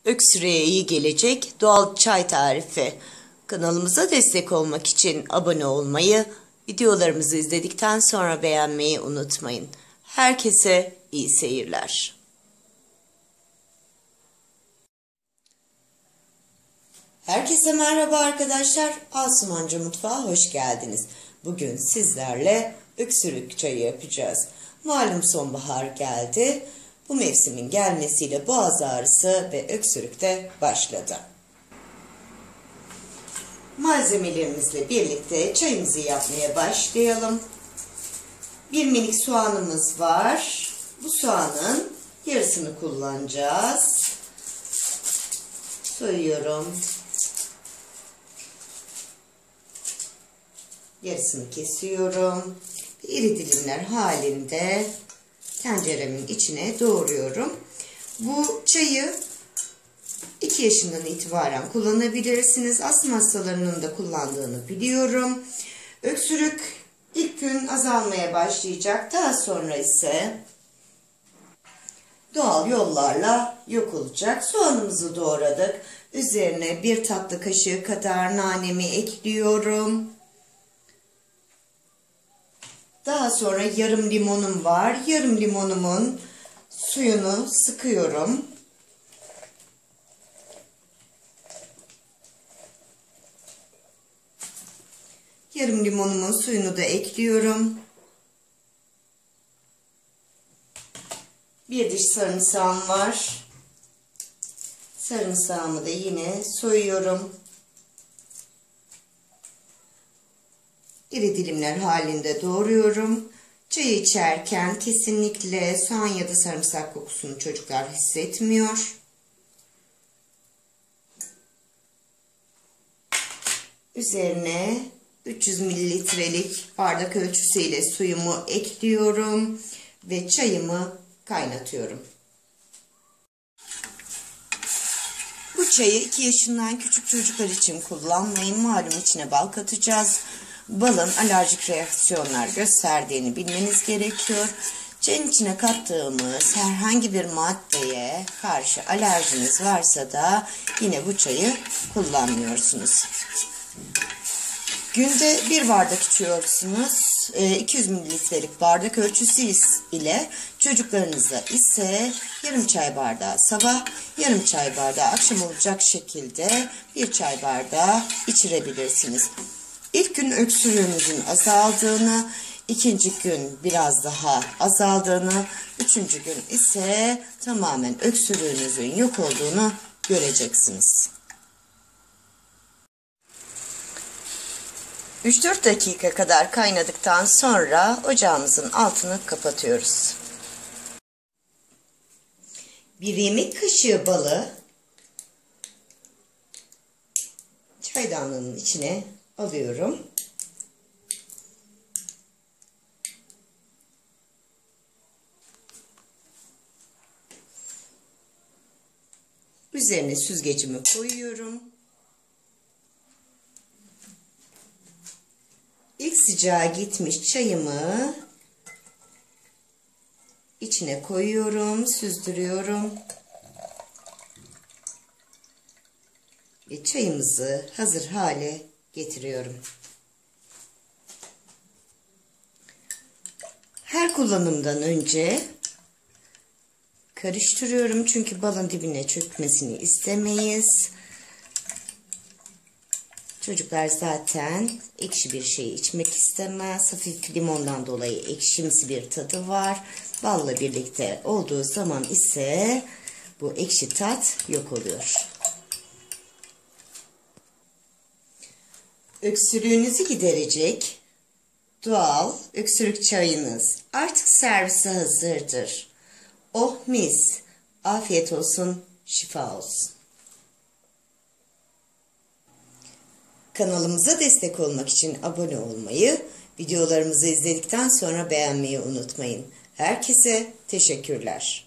Öksürüğe iyi gelecek doğal çay tarifi. Kanalımıza destek olmak için abone olmayı, videolarımızı izledikten sonra beğenmeyi unutmayın. Herkese iyi seyirler. Herkese merhaba arkadaşlar. Asumancı Mutfağa hoş geldiniz. Bugün sizlerle öksürük çayı yapacağız. Malum sonbahar geldi. Bu mevsimin gelmesiyle boğaz ağrısı ve öksürük de başladı. Malzemelerimizle birlikte çayımızı yapmaya başlayalım. Bir minik soğanımız var. Bu soğanın yarısını kullanacağız. Soyuyorum. Yarısını kesiyorum. İri dilimler halinde tenceremin içine doğruyorum. Bu çayı 2 yaşından itibaren kullanabilirsiniz. Astım hastalarının da kullandığını biliyorum. Öksürük ilk gün azalmaya başlayacak. Daha sonra ise doğal yollarla yok olacak. Soğanımızı doğradık. Üzerine 1 tatlı kaşığı kadar nanemi ekliyorum. Daha sonra yarım limonum var. Yarım limonumun suyunu sıkıyorum. Yarım limonumun suyunu da ekliyorum. 1 diş sarımsağım var. Sarımsağımı da yine soyuyorum. İri dilimler halinde doğruyorum. Çayı içerken kesinlikle soğan ya da sarımsak kokusunu çocuklar hissetmiyor. Üzerine 300 mililitrelik bardak ölçüsüyle suyumu ekliyorum ve çayımı kaynatıyorum. Bu çayı 2 yaşından küçük çocuklar için kullanmayın. Malum içine bal katacağız. Balın alerjik reaksiyonlar gösterdiğini bilmeniz gerekiyor. Çayın içine kattığımız herhangi bir maddeye karşı alerjiniz varsa da yine bu çayı kullanmıyorsunuz. Günde 1 bardak içiyorsunuz. 200 mililitrelik bardak ölçüsü ile çocuklarınızda ise yarım çay bardağı sabah, yarım çay bardağı akşam olacak şekilde 1 çay bardağı içirebilirsiniz. İlk gün öksürüğünüzün azaldığını, ikinci gün biraz daha azaldığını, üçüncü gün ise tamamen öksürüğünüzün yok olduğunu göreceksiniz. 3-4 dakika kadar kaynadıktan sonra ocağımızın altını kapatıyoruz. 1 yemek kaşığı balı çaydanlığının içine alıyorum. Üzerine süzgecimi koyuyorum. İlk sıcağı gitmiş çayımı içine koyuyorum, süzdürüyorum. Ve çayımızı hazır hale getiriyorum. Her kullanımdan önce karıştırıyorum çünkü balın dibine çökmesini istemeyiz. Çocuklar zaten ekşi bir şey içmek istemez. Hafif limondan dolayı ekşimsi bir tadı var. Balla birlikte olduğu zaman ise bu ekşi tat yok oluyor. Öksürüğünüzü giderecek doğal öksürük çayınız artık servise hazırdır. Oh mis! Afiyet olsun, şifa olsun. Kanalımıza destek olmak için abone olmayı, videolarımızı izledikten sonra beğenmeyi unutmayın. Herkese teşekkürler.